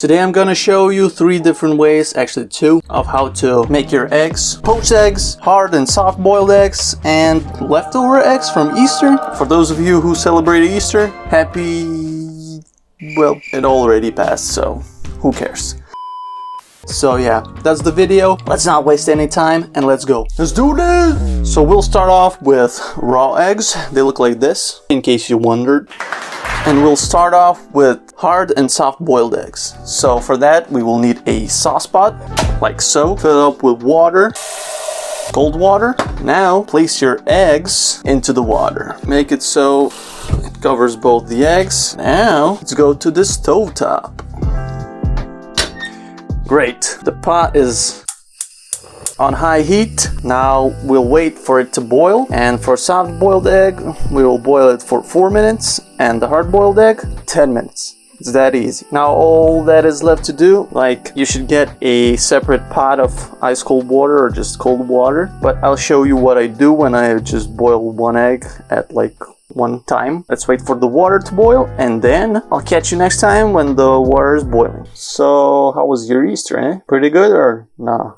Today I'm gonna show you 3 different ways, actually 2, of how to make your eggs. Poached eggs, hard and soft boiled eggs, and leftover eggs from Easter. For those of you who celebrate Easter, happy... well, it already passed, so who cares? So yeah, that's the video. Let's not waste any time and let's go. Let's do this! So we'll start off with raw eggs. They look like this, in case you wondered. And we'll start off with hard and soft boiled eggs. So for that we will need a sauce pot, like so. Fill it up with water, cold water. Now place your eggs into the water. Make it so it covers both the eggs. Now let's go to the stove top. Great, the pot is on high heat. Now we'll wait for it to boil, and for soft boiled egg we will boil it for 4 minutes, and the hard boiled egg 10 minutes. It's that easy. Now all that is left to do, like, you should get a separate pot of ice cold water or just cold water, but I'll show you what I do when I just boil one egg at like one time. Let's wait for the water to boil, and then I'll catch you next time when the water is boiling. So how was your Easter, eh? Pretty good or nah?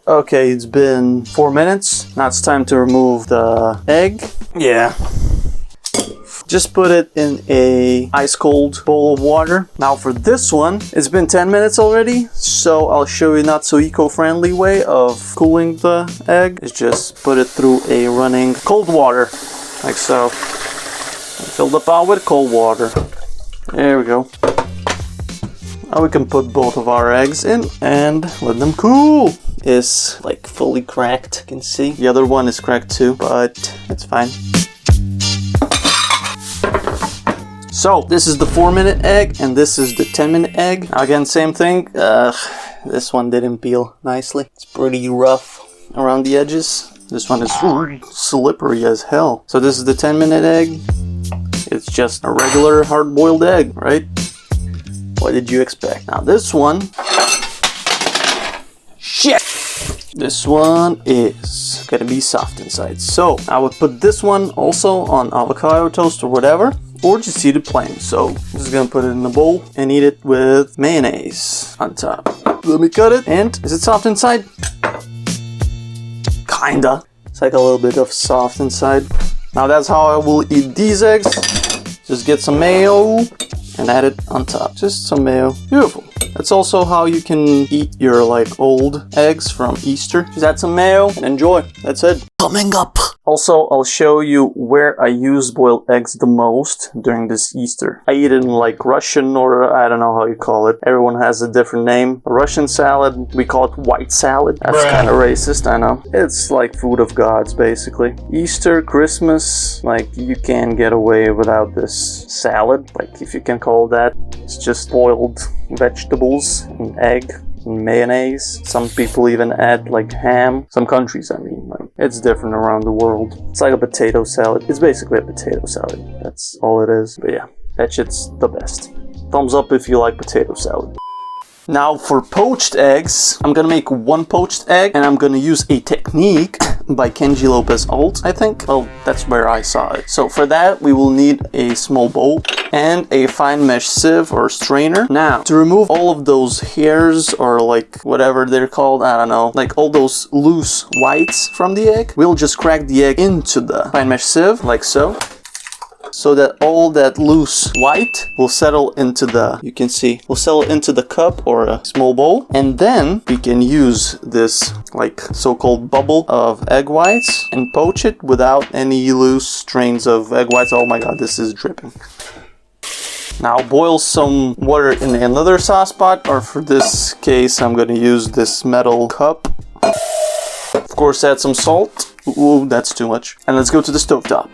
Okay, it's been 4 minutes. Now it's time to remove the egg. Yeah. Just put it in a ice cold bowl of water. Now for this one, it's been 10 minutes already, so I'll show you not so eco-friendly way of cooling the egg. Is just put it through a running cold water, like so. Fill the pot with cold water. There we go. Now we can put both of our eggs in and let them cool. Is like fully cracked, you can see. The other one is cracked too, but it's fine. So this is the 4-minute egg and this is the 10-minute egg. Now again, same thing. This one didn't peel nicely. It's pretty rough around the edges. This one is slippery as hell. So this is the 10-minute egg. It's just a regular hard-boiled egg, right? What did you expect? Now this one... shit! This one is gonna be soft inside. So I would put this one also on avocado toast or whatever, or just eat it plain. So I'm just gonna put it in a bowl and eat it with mayonnaise on top. Let me cut it. And is it soft inside? Kinda. It's like a little bit of soft inside. Now that's how I will eat these eggs. Just get some mayo and add it on top. Just some mayo. Beautiful. That's also how you can eat your like old eggs from Easter. Just add some mayo and enjoy. That's it. Coming up. Also, I'll show you where I use boiled eggs the most during this Easter. I eat it in like Russian, or I don't know how you call it. Everyone has a different name. A Russian salad, we call it white salad. That's kind of racist, I know. It's like food of gods, basically. Easter, Christmas, like you can't get away without this salad, like if you can call it that. It's just boiled vegetables and egg and mayonnaise. Some people even add like ham. Some countries, I mean, like, it's different around the world. It's like a potato salad. It's basically a potato salad. That's all it is. But yeah, that shit's the best. Thumbs up if you like potato salad. Now for poached eggs, I'm gonna make 1 poached egg, and I'm gonna use a technique by Kenji Lopez Alt, I think. Well, that's where I saw it. So for that, we will need a small bowl and a fine mesh sieve or strainer. Now, to remove all of those hairs or like whatever they're called, I don't know, like all those loose whites from the egg, we'll just crack the egg into the fine mesh sieve, like so. So that all that loose white will settle into the, you can see, will settle into the cup or a small bowl. And then we can use this like so-called bubble of egg whites and poach it without any loose strains of egg whites. Oh my god, this is dripping. Now boil some water in another sauce pot, or for this case I'm going to use this metal cup. Of course, add some salt. Ooh, that's too much. And let's go to the stovetop.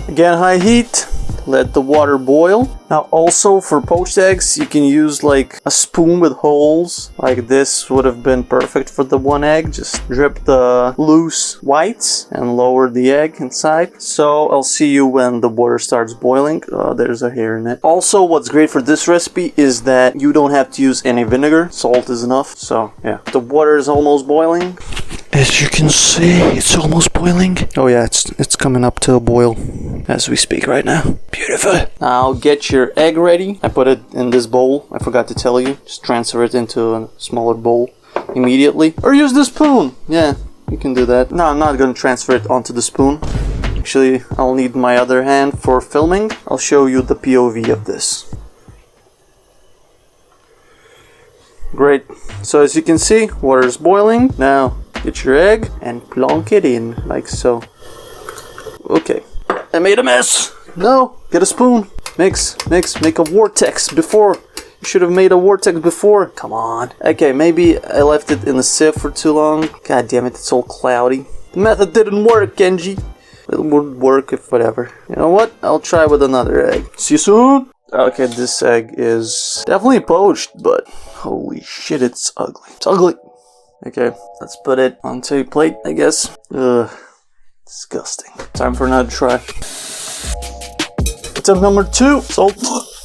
Again, high heat, let the water boil. Now also for poached eggs, you can use like a spoon with holes. Like this would have been perfect for the 1 egg. Just drip the loose whites and lower the egg inside. So I'll see you when the water starts boiling. There's a hair in it. Also, what's great for this recipe is that you don't have to use any vinegar. Salt is enough. So yeah, the water is almost boiling. As you can see, it's almost boiling. Oh yeah, it's coming up to a boil as we speak right now. Beautiful. Now get your egg ready. I put it in this bowl. I forgot to tell you. Just transfer it into a smaller bowl immediately. Or use the spoon. Yeah, you can do that. No, I'm not gonna transfer it onto the spoon. Actually, I'll need my other hand for filming. I'll show you the POV of this. Great. So as you can see, water is boiling. Now get your egg and plonk it in like so. Okay. I made a mess. No, get a spoon. Mix, make a vortex before. You should have made a vortex before. Come on. Okay, maybe I left it in the sieve for too long. God damn it, it's all cloudy. The method didn't work, Genji. It would work if whatever. You know what? I'll try with another egg. See you soon. Okay, this egg is definitely poached, but holy shit, it's ugly. It's ugly. Okay, let's put it onto a plate, I guess. Ugh, disgusting. Time for another try. Attempt number 2, salt.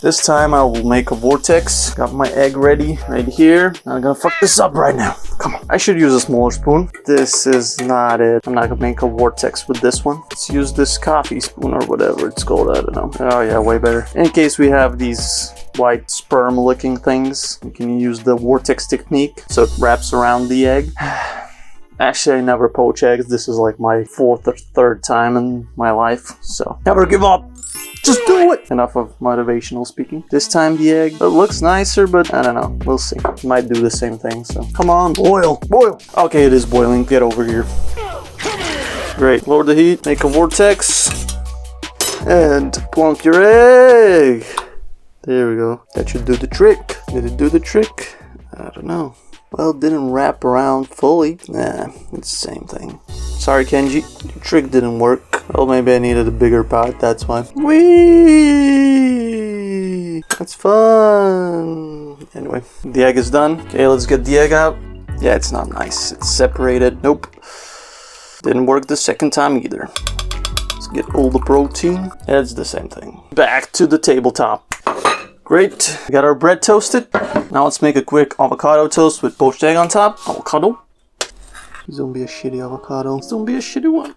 This time I will make a vortex. Got my egg ready right here. I'm gonna fuck this up right now. Come on. I should use a smaller spoon. This is not it. I'm not gonna make a vortex with this one. Let's use this coffee spoon or whatever it's called. I don't know. Oh yeah, way better. In case we have these white sperm looking things, you can use the vortex technique so it wraps around the egg. Actually, I never poach eggs. This is like my 4th or 3rd time in my life, so never give up. Just do it! Enough of motivational speaking. This time the egg, it looks nicer, but I don't know. We'll see. It might do the same thing, so. Come on, boil, boil! Okay, it is boiling. Get over here. Great. Lower the heat, make a vortex, and plonk your egg. There we go. That should do the trick. Did it do the trick? I don't know. Well, it didn't wrap around fully. Nah, it's the same thing. Sorry, Kenji. Your trick didn't work. Well, maybe I needed a bigger pot, that's why. Whee! That's fun! Anyway, the egg is done. Okay, let's get the egg out. Yeah, it's not nice. It's separated. Nope. Didn't work the second time either. Let's get all the protein. Yeah, it's the same thing. Back to the tabletop. Great. We got our bread toasted. Now let's make a quick avocado toast with poached egg on top. Avocado. Please don't be a shitty avocado. Please don't be a shitty one.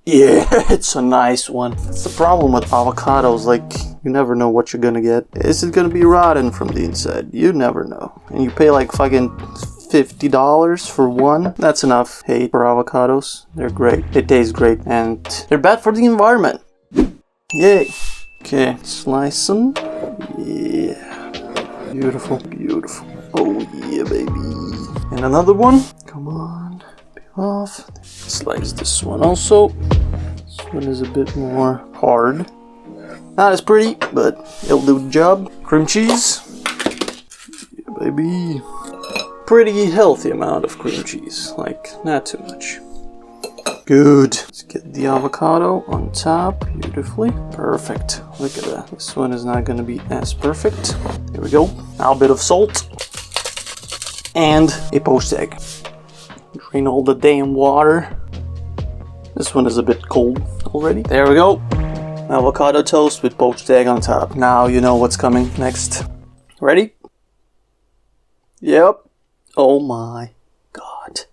Yeah, it's a nice one. That's the problem with avocados. Like, you never know what you're gonna get. Is it gonna be rotten from the inside? You never know. And you pay like fucking $50 for one. That's enough hate for avocados. They're great. They taste great. And they're bad for the environment. Yay. Okay, slice them. Yeah. Beautiful, beautiful. Oh yeah, baby. And another one. Come on. Peel off. Slice this one also. This one is a bit more hard. Not as pretty, but it'll do the job. Cream cheese. Yeah, baby. Pretty healthy amount of cream cheese. Like, not too much. Good. Let's get the avocado on top beautifully. Perfect. Look at that. This one is not going to be as perfect. There we go. Now a bit of salt. And a poached egg. Drain all the damn water. This one is a bit cold already. There we go. Avocado toast with poached egg on top. Now you know what's coming next. Ready? Yep. Oh my god.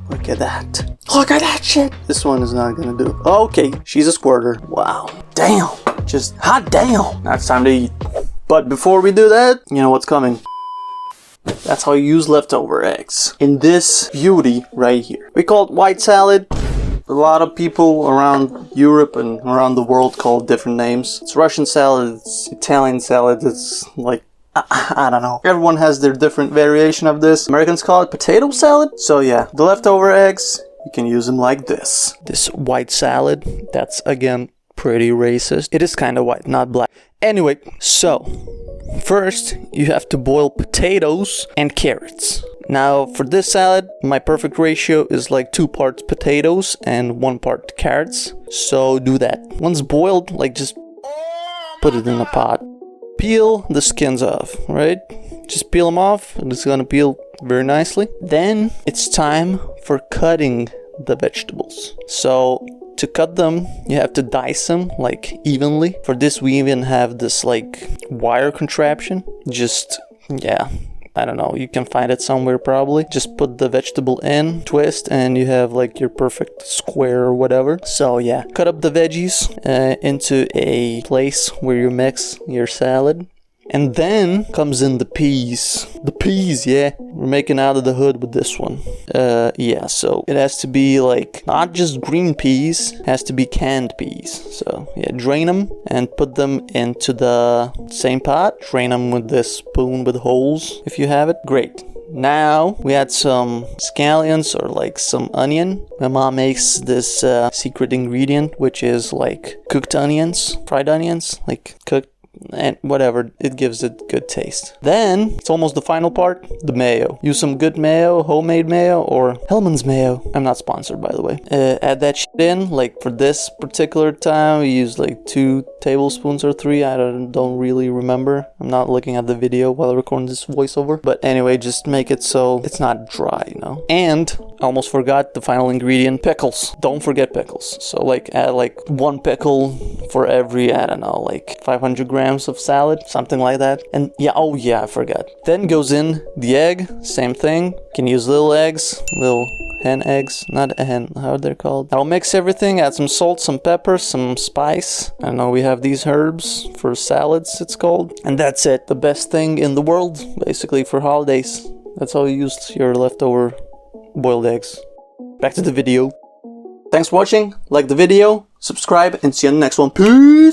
Look at that. Look at that shit. This one is not gonna do. Okay, she's a squirter. Wow. Damn. Just hot damn. Now it's time to eat. But before we do that, you know what's coming. That's how you use leftover eggs. In this beauty right here. We call it white salad. A lot of people around Europe and around the world call it different names. It's Russian salad, it's Italian salad, it's like I don't know. Everyone has their different variation of this. Americans call it potato salad. So yeah, the leftover eggs, you can use them like this. This white salad, that's again pretty racist. It is kind of white, not black. Anyway, so first you have to boil potatoes and carrots. Now for this salad, my perfect ratio is like 2 parts potatoes and 1 part carrots. So do that. Once boiled, like just put it in a pot. Peel the skins off, right? Just peel them off and it's gonna peel very nicely. Then it's time for cutting the vegetables. So to cut them, you have to dice them like evenly. For this, we even have this like wire contraption. Just, yeah, I don't know, you can find it somewhere probably. Just put the vegetable in, twist, and you have like your perfect square or whatever. So yeah, cut up the veggies into a place where you mix your salad. And then comes in the peas. The peas, yeah. We're making out of the hood with this one. Yeah, so it has to be like not just green peas, it has to be canned peas. So yeah, drain them and put them into the same pot. Drain them with this spoon with holes if you have it. Great. Now we add some scallions or like some onion. My mom makes this secret ingredient, which is like cooked onions, fried onions, like cooked. And whatever, it gives it good taste. Then it's almost the final part, the mayo. Use some good mayo, homemade mayo, or Hellmann's mayo. I'm not sponsored, by the way. Add that shit in. Like for this particular time, we use like 2 tablespoons or 3. I don't really remember. I'm not looking at the video while recording this voiceover. But anyway, just make it so it's not dry, you know. And I almost forgot the final ingredient, pickles. Don't forget pickles. So like add like 1 pickle for every, I don't know, like 500 grams of salad, something like that. And yeah, oh yeah, I forgot. Then goes in the egg, same thing. You can use little eggs, little hen eggs, not a hen, how are they called? I'll mix everything, add some salt, some pepper, some spice. I know we have these herbs for salads, it's called. And that's it, the best thing in the world, basically for holidays. That's how you use your leftover boiled eggs. Back to the video. Thanks for watching, like the video, subscribe, and see you in the next one. Peace!